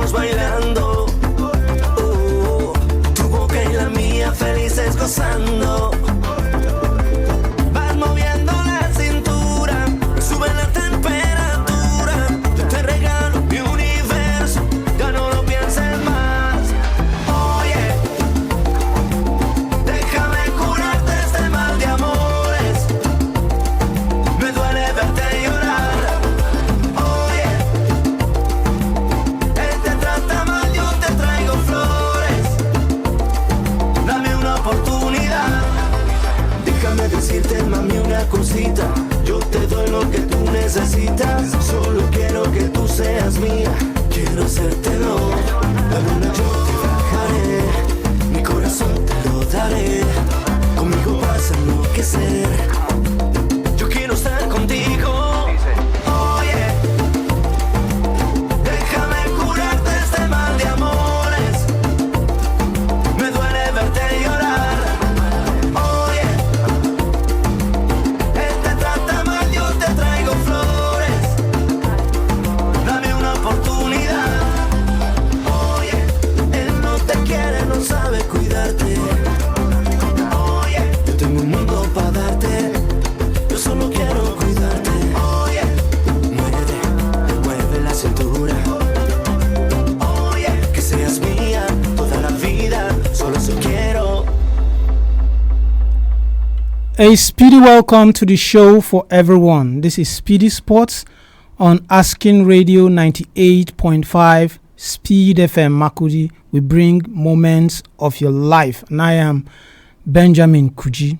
estamos bailando. Tu boca y la mía felices gozando. Vas moviendo la cintura, sube la temperatura. Yo te regalo mi universo, ya no lo pienses más. Oye, déjame curarte este mal de amores. Me duele verte llorar. Oye, él te trata mal, yo te traigo flores. Dame una oportunidad. Déjame decirte, mami, una cosita. Yo te doy lo que tú necesitas. Solo quiero que tú seas mía. Quiero hacértelo. La luna yo te bajaré. Mi corazón te lo daré. Conmigo vas a enloquecer. Yo quiero estar contigo. Oye, déjame curarte este mal de amores. Me duele verte llorar. Oye, él te trata mal, yo te traigo flores. Dame una oportunidad. Oye, él no te quiere, no sabe cuidarte. Oye, yo tengo un mundo para darte. Yo solo quiero cuidarte. Oye, mueve la cintura. Oye, que seas mía toda la vida. Solo eso quiero. A speedy welcome to the show for everyone. This is SPEEDy Sports on Asking Radio 98.5 Speed FM Makudi. We bring moments of your life, and I am Benjamin Kuji.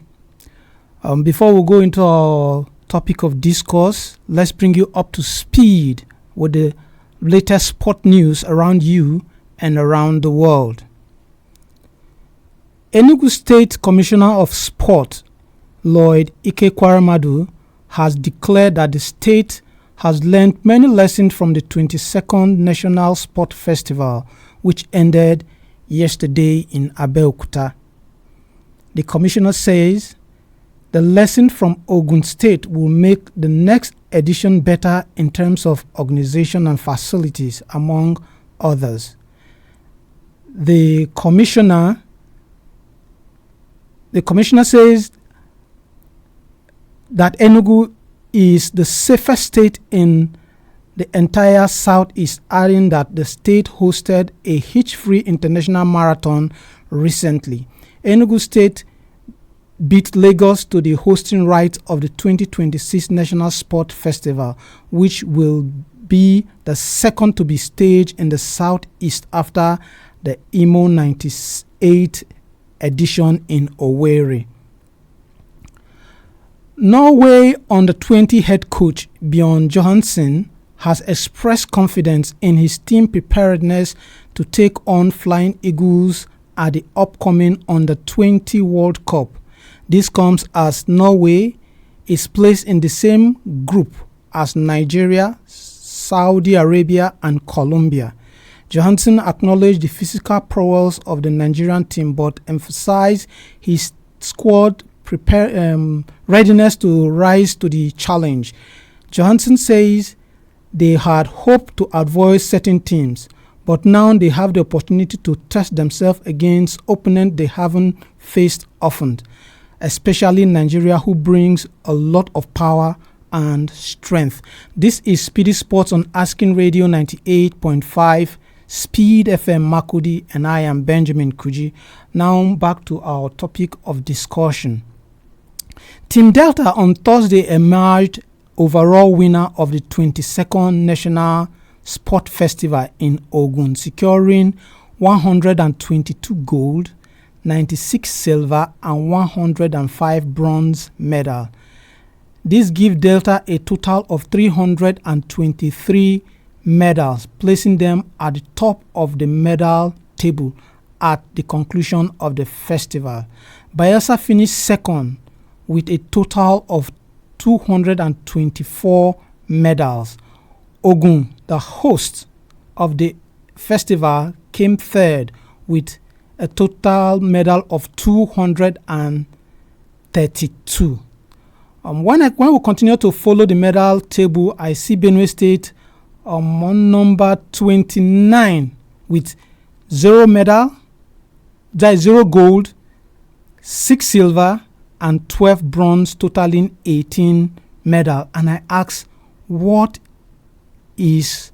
Before we go into our topic of discourse, let's bring you up to speed with the latest sport news around you and around the world. Enugu State Commissioner of Sport, Lloyd Ikekwaramadu, has declared that the state has learned many lessons from the 22nd National Sport Festival, which ended yesterday in Abeokuta. The commissioner says the lesson from Ogun State will make the next edition better in terms of organization and facilities, among others. The commissioner says that Enugu is the safest state in the entire southeast, adding that the state hosted a hitch-free international marathon recently. Enugu State beat Lagos to the hosting rights of the 2026 National Sport Festival, which will be the second to be staged in the southeast after the IMO 98 edition in Owerri. Norway under-20 head coach Bjorn Johansen has expressed confidence in his team preparedness to take on Flying Eagles at the upcoming under-20 World Cup. This comes as Norway is placed in the same group as Nigeria, Saudi Arabia, and Colombia. Johansen acknowledged the physical prowess of the Nigerian team but emphasized his squad readiness to rise to the challenge. Johansen says they had hoped to avoid certain teams, but now they have the opportunity to test themselves against opponents they haven't faced often, especially Nigeria, who brings a lot of power and strength. This is SPEEDy Sports on Asking Radio 98.5 Speed FM Makudi, and I am Benjamin Kuji. Now back to our topic of discussion. Team Delta on Thursday emerged overall winner of the 22nd National Sport Festival in Ogun, securing 122 gold, 96 silver, and 105 bronze medals. This gives Delta a total of 323 medals, placing them at the top of the medal table at the conclusion of the festival. Bayelsa finished second with a total of 224 medals. Ogun, the host of the festival, came third with a total medal of 232. When we continue to follow the medal table, I see Benue State on number 29 with 0 medal, that is 0 gold, 6 silver, and 12 bronze, totaling 18 medal. And I ask, what is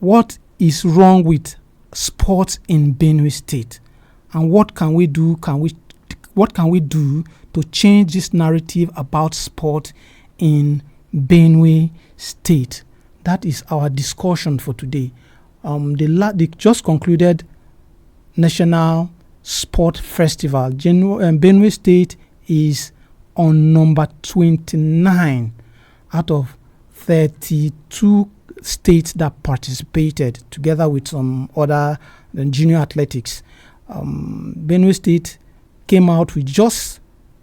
wrong with sports in Benue State, and what can we do? What can we do to change this narrative about sport in Benue State? That is our discussion for today. They just concluded National Sport Festival. Benue State is on number 29 out of 32 states that participated, together with some other junior athletics. Benue State came out with just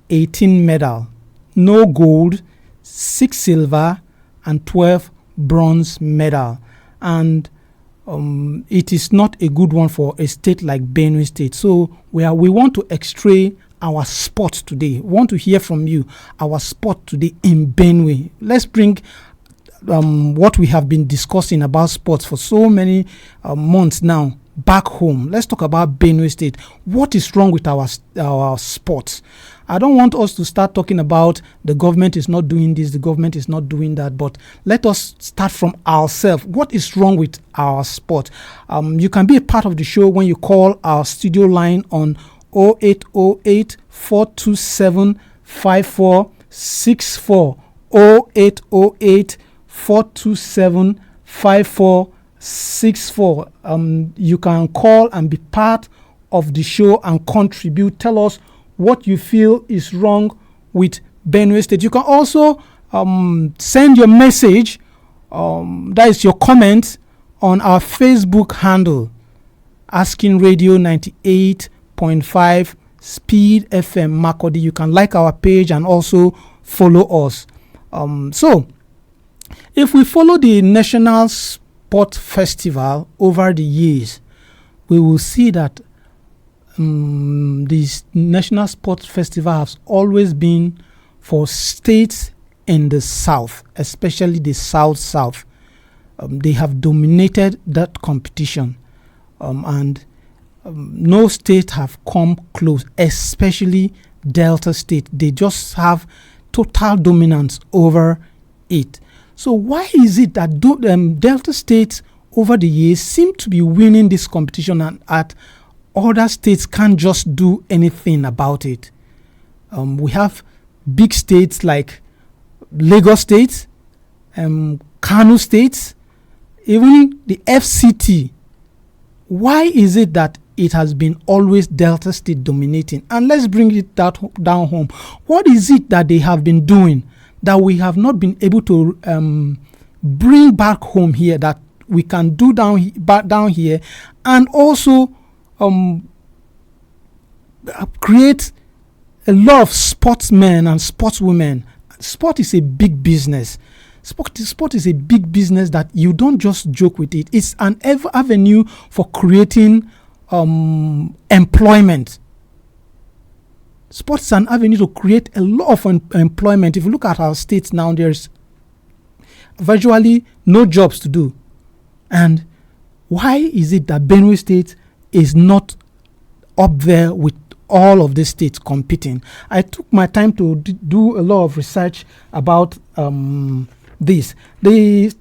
18 medal, no gold, 6 silver, and 12 bronze medal. And it is not a good one for a state like Benue State. So we want to x-ray our sport today. We want to hear from you, our sport today in Benue. Let's bring what we have been discussing about sports for so many months now back home. Let's talk about Benue State. What is wrong with our sports? I don't want us to start talking about the government is not doing this, the government is not doing that, but let us start from ourselves. What is wrong with our sport? You can be a part of the show when you call our studio line on 0808 427 5464, 0808 427 5464. You can call and be part of the show and contribute. Tell us what you feel is wrong with Benue State. You can also send your message, that is your comment, on our Facebook handle, Asking Radio 98.5 Speed FM Makodi. You can like our page and also follow us. So, if we follow the National Sport Festival over the years, we will see that this National Sports Festival has always been for states in the south, especially the south. They have dominated that competition, and no state have come close, especially Delta State. They just have total dominance over it. So why is it that Delta states over the years seem to be winning this competition, and at other states can't just do anything about it? We have big states like Lagos State, Kano State, even the FCT. Why is it that it has been always Delta State dominating? And let's bring it down home. What is it that they have been doing that we have not been able to bring back home here, that we can do down here, and also create a lot of sportsmen and sportswomen? Sport is a big business. Sport is a big business that you don't just joke with it. It's an avenue for creating employment. Sports is an avenue to create a lot of employment. If you look at our states now, there's virtually no jobs to do. And why is it that Benue State is not up there with all of the states competing? I took my time to do a lot of research about this. We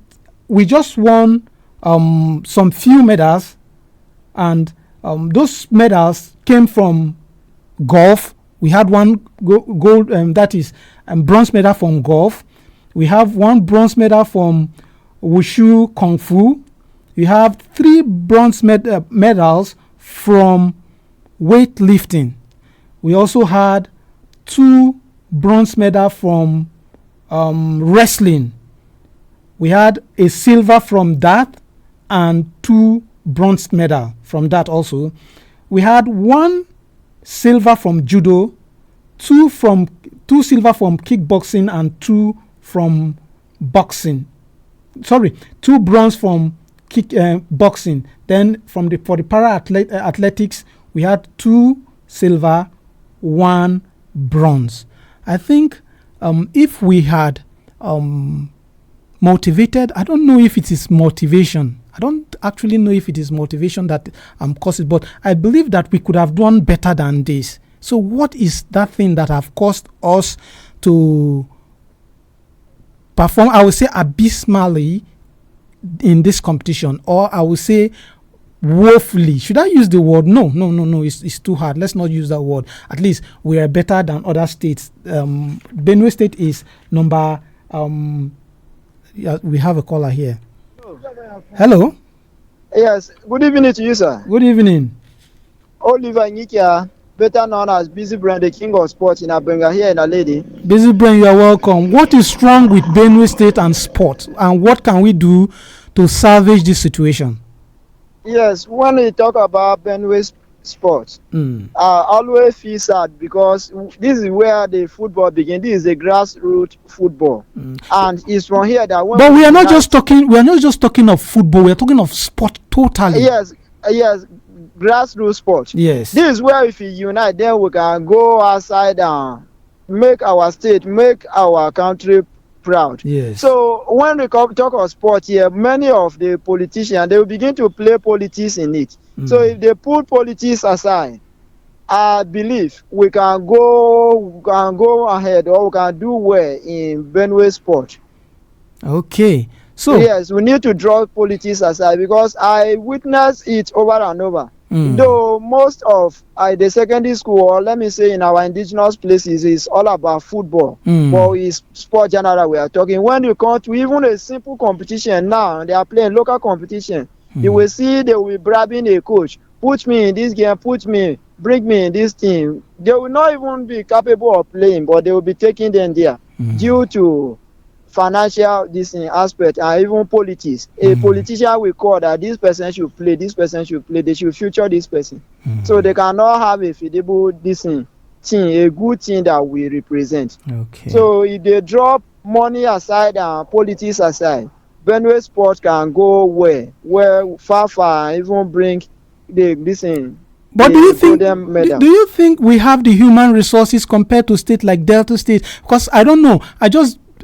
just won some few medals, and those medals came from golf. We had one gold, that is bronze medal from golf. We have one bronze medal from Wushu Kung Fu. We have 3 bronze medals from weightlifting. We also had 2 bronze medals from wrestling. We had a silver from that and 2 bronze medal from that also. We had 1 silver from judo, 2 silver from kickboxing, and 2 from boxing. 2 bronze from boxing. Then for the para athletics, we had 2 silver, 1 bronze. I think if we had motivated, I don't know if it is motivation. I don't actually know if it is motivation that caused it, but I believe that we could have done better than this. So what is that thing that have caused us to perform, I would say, abysmally in this competition, or I would say woefully? Should I use the word? No, it's too hard. Let's not use that word. At least we are better than other states. Benue State is number we have a caller here. Hello. Yes, good evening to you, sir. Good evening. Oliver Nyikia, better known as Busy Brain, the king of sports in Abenga here in a lady. Busy Brain, you are welcome. What is wrong with Benue State and sport, and what can we do to salvage this situation? Yes, when we talk about Benue sports, I always feel sad because this is where the football begins. This is a grassroots football, and it's from here that. But we are not just talking. We are not just talking of football. We are talking of sport totally. Yes, grassroots sport. Yes. This is where if we unite, then we can go outside and make our state, make our country proud. Yes. So when we talk of sport here, many of the politicians, they will begin to play politics in it. So if they put politics aside, I believe we can go ahead, or we can do well in Benue sport. Okay. So yes, we need to draw politics aside because I witnessed it over and over. Though most of the secondary school, or let me say in our indigenous places, is all about football. But it's sport general we are talking. When you come to even a simple competition now, they are playing local competition. You will see they will be bribing a coach. Put me in this game, bring me in this team. They will not even be capable of playing, but they will be taking them there due to financial aspect and even politics. A politician will call that this person should play, they should feature this person. So they cannot have a feasible team, a good team that we represent. Okay. So if they drop money aside and politics aside, Benue Sport can go where far even bring this in. But do you think we have the human resources compared to state like Delta State? Because I don't know.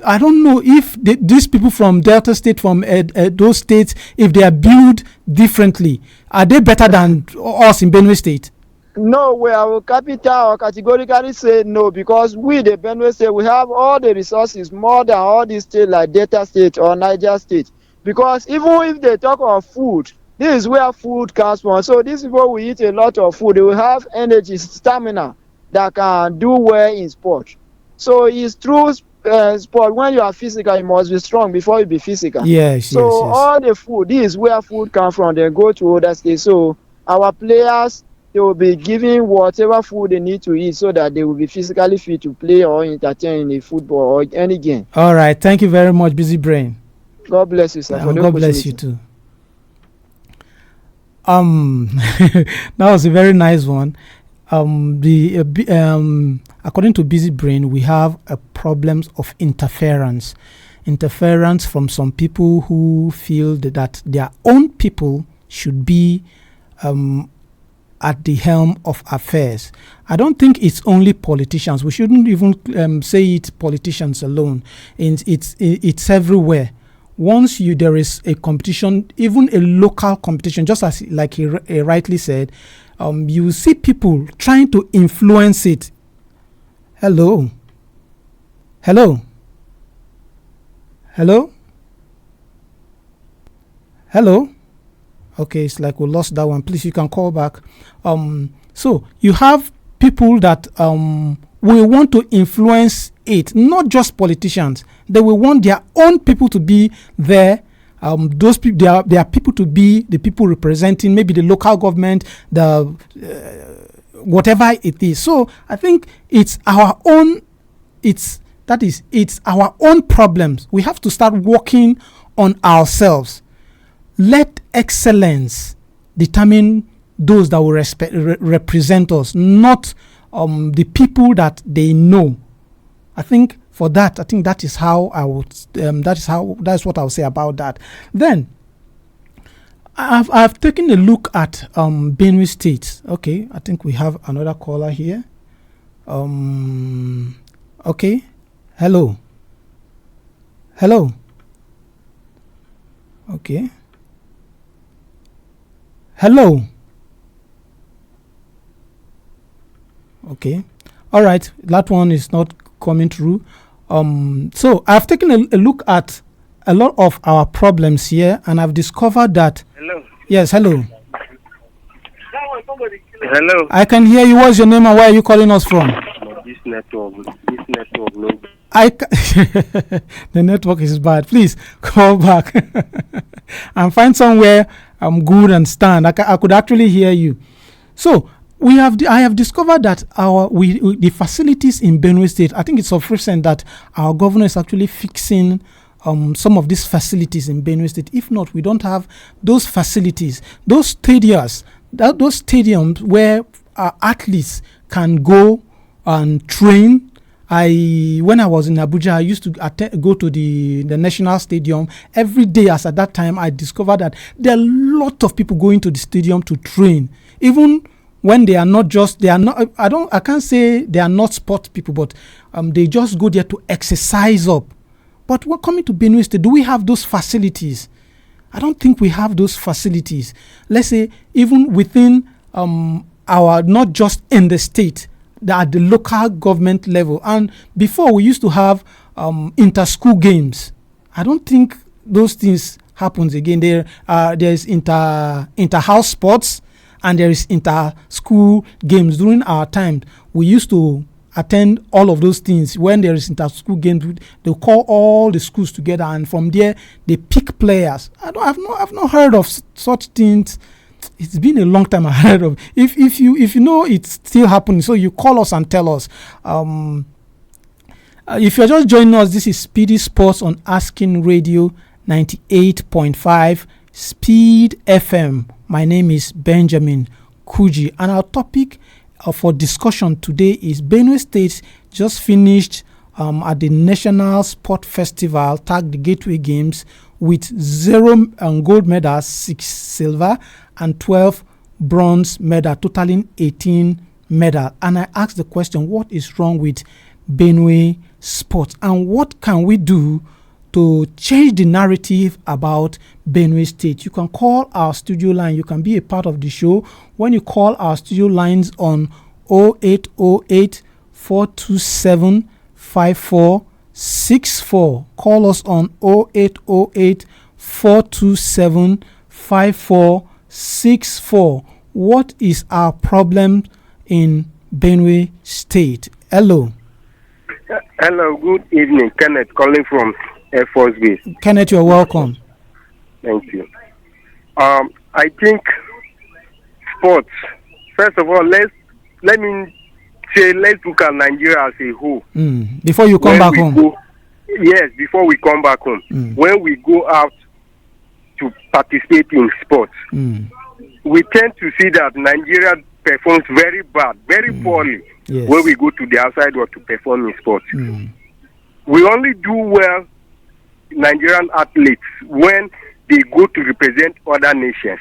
I don't know if these people from Delta State, from those states, if they are built differently, are they better than us in Benue State? No, we are capital or categorically say no, because we, the Benue State, we have all the resources more than all these states like Delta State or Niger State. Because even if they talk of food, this is where food comes from. So these people will eat a lot of food. They will have energy, stamina that can do well in sport. So it's true. Sport, when you are physical, you must be strong before you be physical. Yes. All the food, this is where food comes from. They go to other states. So our players, they will be given whatever food they need to eat so that they will be physically fit to play or entertain in a football or any game. All right. Thank you very much, Busy Brain. God bless you, sir. God bless you too. That was a very nice one. According to Busy Brain, we have a problems of interference from some people who feel that their own people should be at the helm of affairs. I don't think it's only politicians. We shouldn't even say it politicians alone. It's everywhere. Once there is a competition, even a local competition, just as like he rightly said, you see people trying to influence it. Hello. Okay, it's like we lost that one. Please, you can call back. So you have people that will want to influence it, not just politicians. They will want their own people to be there. Those people, they are people to be the people representing maybe the local government, the whatever it is. So I think it's our own. It's our own problems. We have to start working on ourselves. Let excellence determine those that will represent us, not the people that they know. I think that is how I would. That's what I would say about that. Then I've taken a look at Benue State. Okay, I think we have another caller here. Okay, hello. Okay. Hello. Okay. All right. That one is not coming through. So I've taken a look at a lot of our problems here, and I've discovered that. Hello. Yes. Hello. Hello. I can hear you. What's your name and where are you calling us from? This network. No. The network is bad. Please call back and find somewhere good and stand. I could actually hear you. So I have discovered that the facilities in Benue State, I think it's of recent that our governor is actually fixing some of these facilities in Benue State. If not, we don't have those facilities, those stadiums where athletes can go and train. When I was in Abuja, I used to go to the National Stadium every day. As at that time, I discovered that there are a lot of people going to the stadium to train, even when I can't say they are not sport people, but they just go there to exercise up. But we're coming to Benue State. Do we have those facilities? I don't think we have those facilities. Let's say even within not just in the state, at the local government level. And before we used to have inter-school games. I don't think those things happens again. There's inter-house sports and there is inter-school games. During our time, we used to attend all of those things. When there is inter-school games, they call all the schools together, and from there they pick players. I've not heard of such things. It's been a long time I heard of. If you know it's still happening, so you call us and tell us. If you're just joining us, this is SPEEDy Sports on Asking Radio 98.5 Speed FM. My name is Benjamin Kuji, and our topic for discussion today is Benue State just finished at the National Sport Festival, tagged the Gateway Games, with 0 gold medals, 6 silver, and 12 bronze medals, totaling 18 medals. And I asked the question, what is wrong with Benue sports, and what can we do to change the narrative about Benue State? You can call our studio line. You can be a part of the show. When you call our studio lines on 0808 427 5464. Call us on 0808 427 5464. What is our problem in Benue State? Hello. Hello, good evening. Kenneth calling from Air Force Base. Kenneth, you're welcome. Thank you. I think sports, first of all, let's look at Nigeria as a whole. Before you come back home. Yes, before we come back home. When we go out to participate in sports, we tend to see that Nigeria performs very bad, very poorly when we go to the outside world to perform in sports. We only do well, Nigerian athletes, when they go to represent other nations.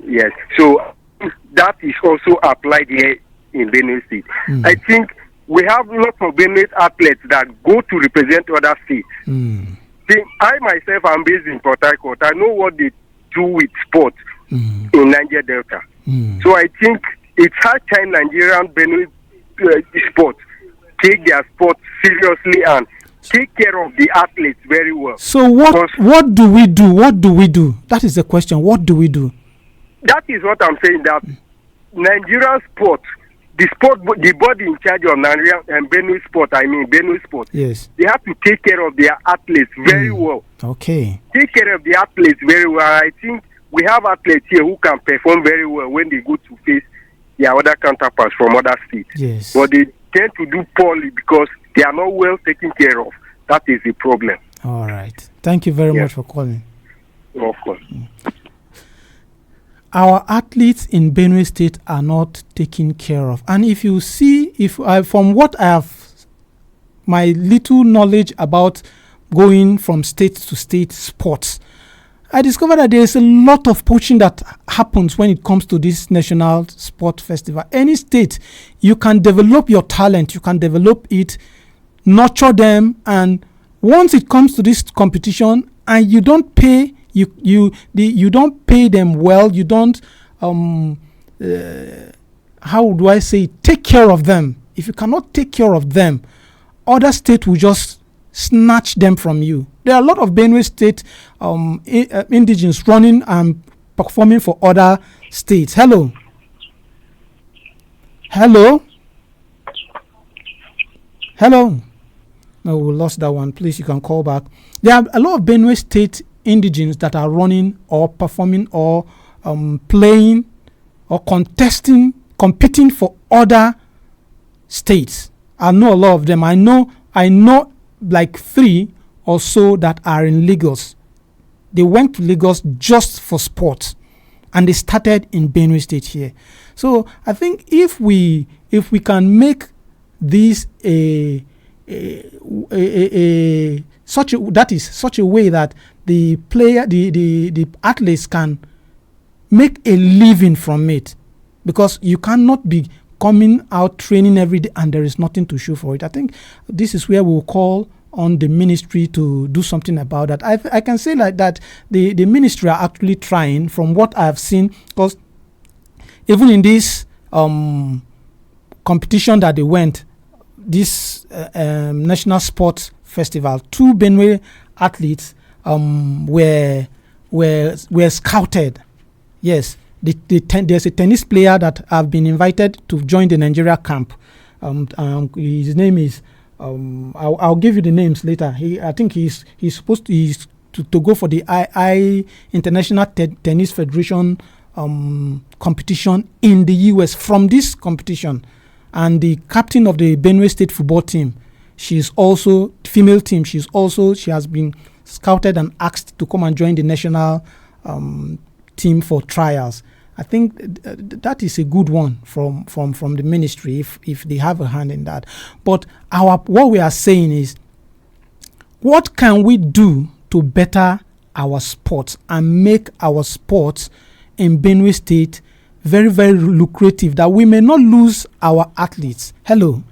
Yes, so that is also applied here in Benue State. I think we have lots of Benue athletes that go to represent other states. See, I myself am based in Port Harcourt. I know what they do with sports in Niger Delta. So I think it's high time Nigerian Benue sports take their sport seriously and take care of the athletes very well. So what do we do? What do we do? That is the question. What do we do? That is what I'm saying, that Nigerian sport, the body in charge of Nigeria and Benue sport, yes, they have to take care of their athletes very well. Okay. Take care of the athletes very well. I think we have athletes here who can perform very well when they go to face their other counterparts from other states. Yes. But they tend to do poorly because they are not well taken care of. That is the problem. All right. Thank you very much for calling. Of course. Our athletes in Benue State are not taken care of. And if you see, from what I have, my little knowledge about going from state to state sports, I discovered that there is a lot of poaching that happens when it comes to this National Sport Festival. Any state, you can develop your talent, you can develop it, nurture them, and once it comes to this competition and you don't pay You don't pay them well. You don't how do I say, take care of them. If you cannot take care of them, other states will just snatch them from you. There are a lot of Benue State indigenes running and performing for other states. Hello. No, we lost that one. Please, you can call back. There are a lot of Benue State indigenes that are running or performing or playing or competing for other states. I know a lot of them. I know like 3 or so that are in Lagos. They went to Lagos just for sports, and they started in Benue State here. So I think if we can make this such a way that the player, the athletes can make a living from it, because you cannot be coming out training every day and there is nothing to show for it. I think this is where we'll call on the ministry to do something about that. I can say like that the ministry are actually trying, from what I've seen, because even in this competition that they went, this National Sports Festival, 2 Benue athletes were scouted. Yes, there's a tennis player that have been invited to join the Nigeria camp. His name is I'll give you the names later. I think he's supposed to go for the International Tennis Federation competition in the US from this competition. And the captain of the Benue State football team, she's also female team. She has been scouted and asked to come and join the national team for trials. I think that is a good one from the ministry if they have a hand in that. But what we are saying is, what can we do to better our sports and make our sports in Benue State very, very lucrative, that we may not lose our athletes? Hello.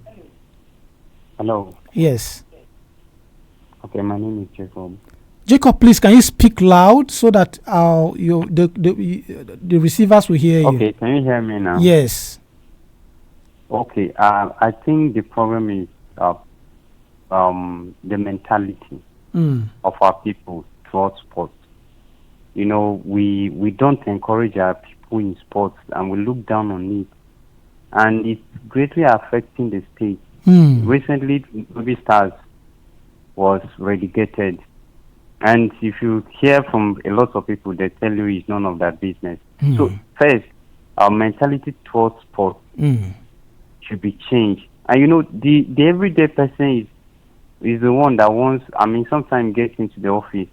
Hello. Yes. Okay, my name is Jacob. Jacob, please, can you speak loud so that the receivers will hear you? Okay, can you hear me now? Yes. Okay, I think the problem is the mentality of our people towards sports. You know, we don't encourage our people in sports, and we look down on it, and it's greatly affecting the state. Recently, Movie Stars was relegated. And if you hear from a lot of people, they tell you it's none of their business. So first, our mentality towards sport should be changed. And you know, the everyday person is the one that wants, sometimes gets into the office.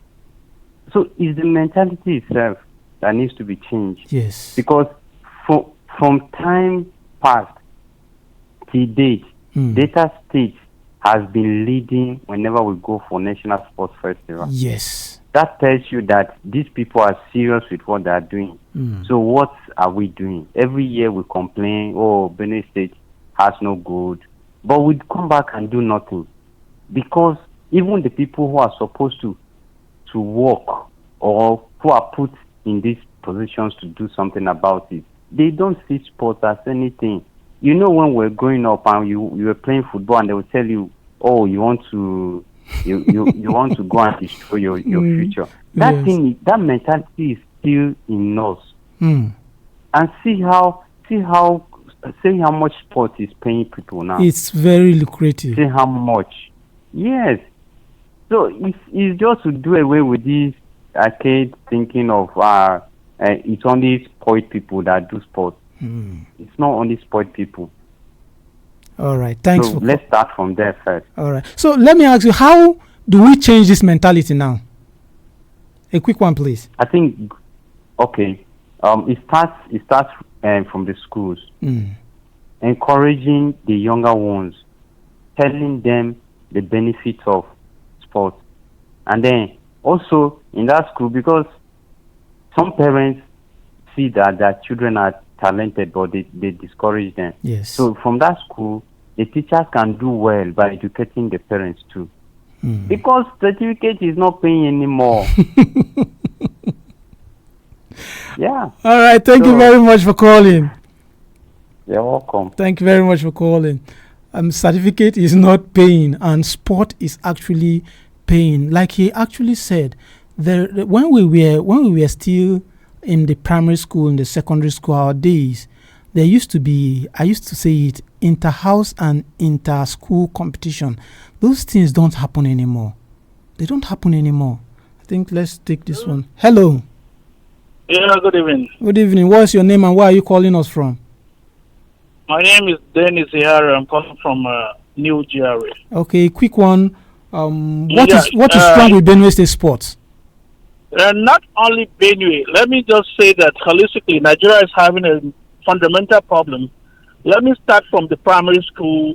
So it's the mentality itself that needs to be changed. Yes. Because from time past till date, Delta State has been leading whenever we go for National Sports Festival. Yes. That tells you that these people are serious with what they are doing. So what are we doing? Every year we complain, Benue State has no good. But we come back and do nothing. Because even the people who are supposed to work or who are put in these positions to do something about it, they don't see sports as anything. You know, when we're growing up and you were playing football, and they will tell you, you want to you want to go and destroy your future. That thing, that mentality is still in us. And see how much sport is paying people now. It's very lucrative. See how much. Yes. So it's just to do away with this arcade thinking of it's only spoiled people that do sports. It's not only spoiled people. All right. Thanks. So let's start from there first. All right. So let me ask you, how do we change this mentality now? A quick one, please. I think, okay, it starts from the schools. Encouraging the younger ones, telling them the benefits of sports. And then also in that school, because some parents see that their children are talented, but they discourage them. Yes. So from that school, the teachers can do well by educating the parents too. Because certificate is not paying anymore. Yeah. All right. Thank you very much for calling. You're welcome. Thank you very much for calling. Certificate is not paying, and sport is actually paying. Like he actually said, when we were still in the primary school, in the secondary school, our days, there used to be, I used to say it, inter-house and inter-school competition. Those things don't happen anymore. They don't happen anymore. I think let's take this one. Hello. Yeah, good evening. Good evening. What's your name and where are you calling us from? My name is Dennis Ihara. I'm calling from New GRA. Okay, quick one. What is wrong with Benue State Sports? Not only Benue. Let me just say that holistically, Nigeria is having a fundamental problem. Let me start from the primary school,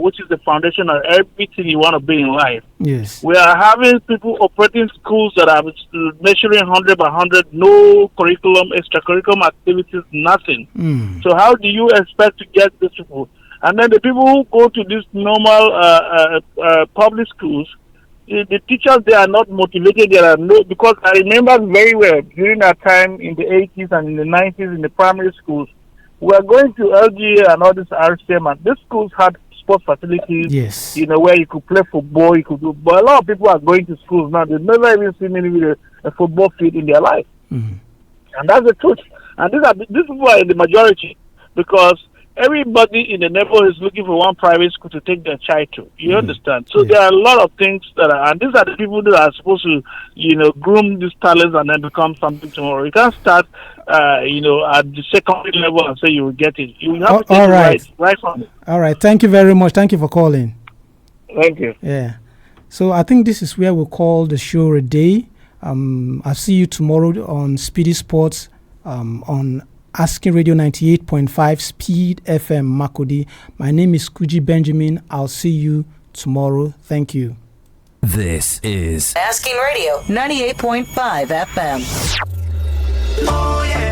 which is the foundation of everything you want to be in life. Yes. We are having people operating schools that are measuring 100 by 100, no curriculum, extracurriculum activities, nothing. So how do you expect to get these people? And then the people who go to these normal public schools, the teachers, they are not motivated. They are because I remember very well during our time in the 80s and in the 90s in the primary schools, we are going to LGA and all this RCM, and these schools had sports facilities, yes, where you could play football, you could do. But a lot of people are going to schools now. They've never even seen anybody a football field in their life, and that's the truth. And these people are in the majority because everybody in the neighborhood is looking for one private school to take their child to. You understand? So there are a lot of things that are, and these are the people that are supposed to, groom these talents and then become something tomorrow. You can't start, at the secondary level and say you will get it. You have to take it right from it. All right. Thank you very much. Thank you for calling. Thank you. Yeah. So I think this is where we'll call the show a day. I'll see you tomorrow on SPEEDy Sports on Asking Radio 98.5 Speed FM Makodi. My name is Kuji Benjamin. I'll see you tomorrow. Thank you. This is Asking Radio 98.5 FM. Oh yeah.